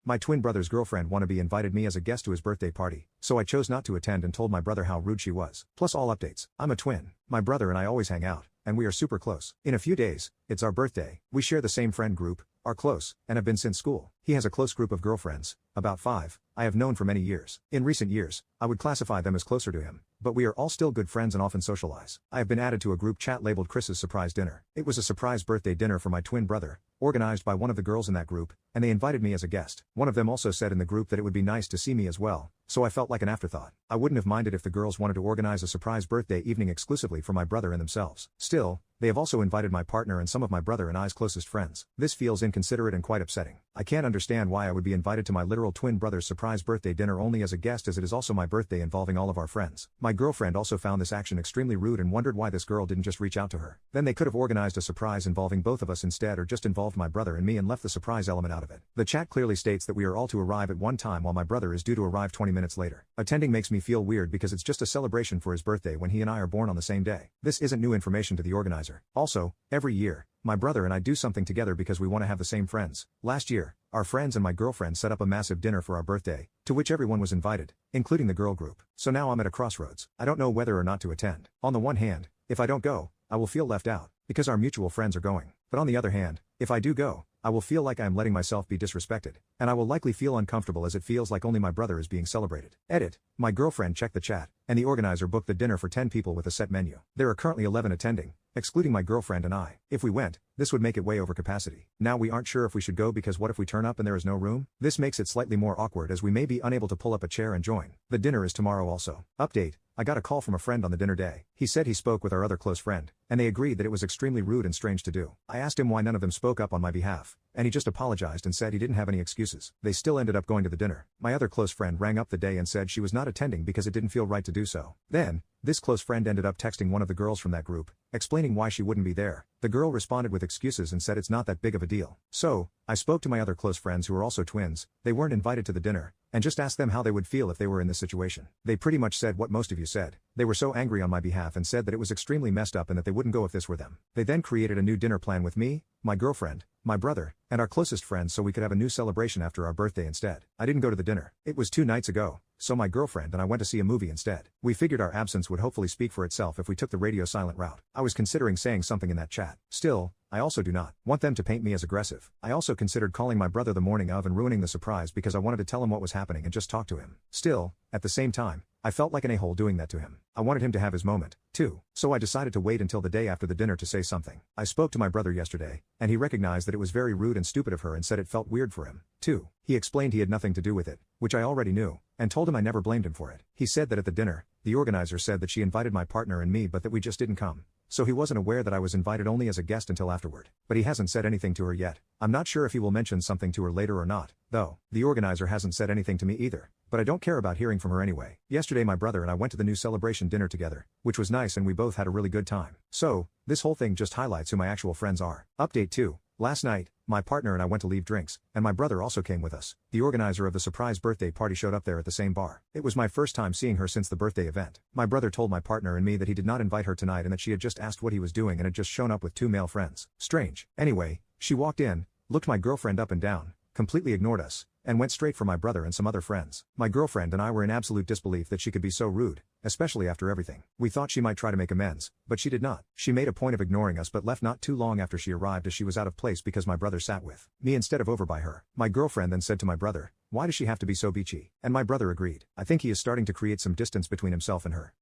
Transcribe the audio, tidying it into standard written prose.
My twin brother's girlfriend wannabe invited me as a guest to his birthday party, so I chose not to attend and told my brother how rude she was. Plus all updates. I'm a twin. My brother and I always hang out, and we are super close. In a few days, it's our birthday. We share the same friend group, are close, and have been since school. He has a close group of girlfriends, about 5, I have known for many years. In recent years, I would classify them as closer to him, but we are all still good friends and often socialize. I have been added to a group chat labeled Chris's surprise dinner. It was a surprise birthday dinner for my twin brother, organized by one of the girls in that group, and they invited me as a guest. One of them also said in the group that it would be nice to see me as well, so I felt like an afterthought. I wouldn't have minded if the girls wanted to organize a surprise birthday evening exclusively for my brother and themselves. Still, they have also invited my partner and some of my brother and I's closest friends. This feels inconsiderate and quite upsetting. I can't understand why I would be invited to my literal twin brother's surprise birthday dinner only as a guest, as it is also my birthday involving all of our friends. My girlfriend also found this action extremely rude and wondered why this girl didn't just reach out to her. Then they could have organized a surprise involving both of us instead, or just involved my brother and me and left the surprise element out of it. The chat clearly states that we are all to arrive at one time while my brother is due to arrive 20 minutes later. Attending makes me feel weird because it's just a celebration for his birthday when he and I are born on the same day. This isn't new information to the organizer. Also, every year, my brother and I do something together because we want to have the same friends. Last year, our friends and my girlfriend set up a massive dinner for our birthday, to which everyone was invited, including the girl group. So now I'm at a crossroads. I don't know whether or not to attend. On the one hand, if I don't go, I will feel left out, because our mutual friends are going. But on the other hand, if I do go, I will feel like I am letting myself be disrespected, and I will likely feel uncomfortable as it feels like only my brother is being celebrated. Edit. My girlfriend checked the chat, and the organizer booked the dinner for 10 people with a set menu. There are currently 11 attending, excluding my girlfriend and I. If we went, this would make it way over capacity. Now we aren't sure if we should go because what if we turn up and there is no room? This makes it slightly more awkward as we may be unable to pull up a chair and join. The dinner is tomorrow also. Update. I got a call from a friend on the dinner day. He said he spoke with our other close friend, and they agreed that it was extremely rude and strange to do. I asked him why none of them spoke up on my behalf, and he just apologized and said he didn't have any excuses. They still ended up going to the dinner. My other close friend rang up the day and said she was not attending because it didn't feel right to do so. Then, this close friend ended up texting one of the girls from that group, explaining why she wouldn't be there. The girl responded with excuses and said it's not that big of a deal. So, I spoke to my other close friends who are also twins, they weren't invited to the dinner, and just asked them how they would feel if they were in this situation. They pretty much said what most of you said. They were so angry on my behalf and said that it was extremely messed up and that they wouldn't go if this were them. They then created a new dinner plan with me, my girlfriend, my brother, and our closest friends so we could have a new celebration after our birthday instead. I didn't go to the dinner. It was 2 nights ago, so my girlfriend and I went to see a movie instead. We figured our absence would hopefully speak for itself if we took the radio silent route. I was considering saying something in that chat. Still, I also do not want them to paint me as aggressive. I also considered calling my brother the morning of and ruining the surprise because I wanted to tell him what was happening and just talk to him. Still, at the same time, I felt like an a-hole doing that to him. I wanted him to have his moment, too. So I decided to wait until the day after the dinner to say something. I spoke to my brother yesterday, and he recognized that it was very rude and stupid of her and said it felt weird for him, too. He explained he had nothing to do with it, which I already knew, and told him I never blamed him for it. He said that at the dinner, the organizer said that she invited my partner and me but that we just didn't come. So he wasn't aware that I was invited only as a guest until afterward. But he hasn't said anything to her yet. I'm not sure if he will mention something to her later or not, though. The organizer hasn't said anything to me either, but I don't care about hearing from her anyway. Yesterday my brother and I went to the new celebration dinner together, which was nice and we both had a really good time. So, this whole thing just highlights who my actual friends are. Update 2. Last night, my partner and I went to leave drinks, and my brother also came with us. The organizer of the surprise birthday party showed up there at the same bar. It was my first time seeing her since the birthday event. My brother told my partner and me that he did not invite her tonight and that she had just asked what he was doing and had just shown up with 2 male friends. Strange. Anyway, she walked in, looked my girlfriend up and down, completely ignored us, and went straight for my brother and some other friends. My girlfriend and I were in absolute disbelief that she could be so rude, especially after everything. We thought she might try to make amends, but she did not. She made a point of ignoring us but left not too long after she arrived as she was out of place because my brother sat with me instead of over by her. My girlfriend then said to my brother, "Why does she have to be so beachy?" And my brother agreed. I think he is starting to create some distance between himself and her.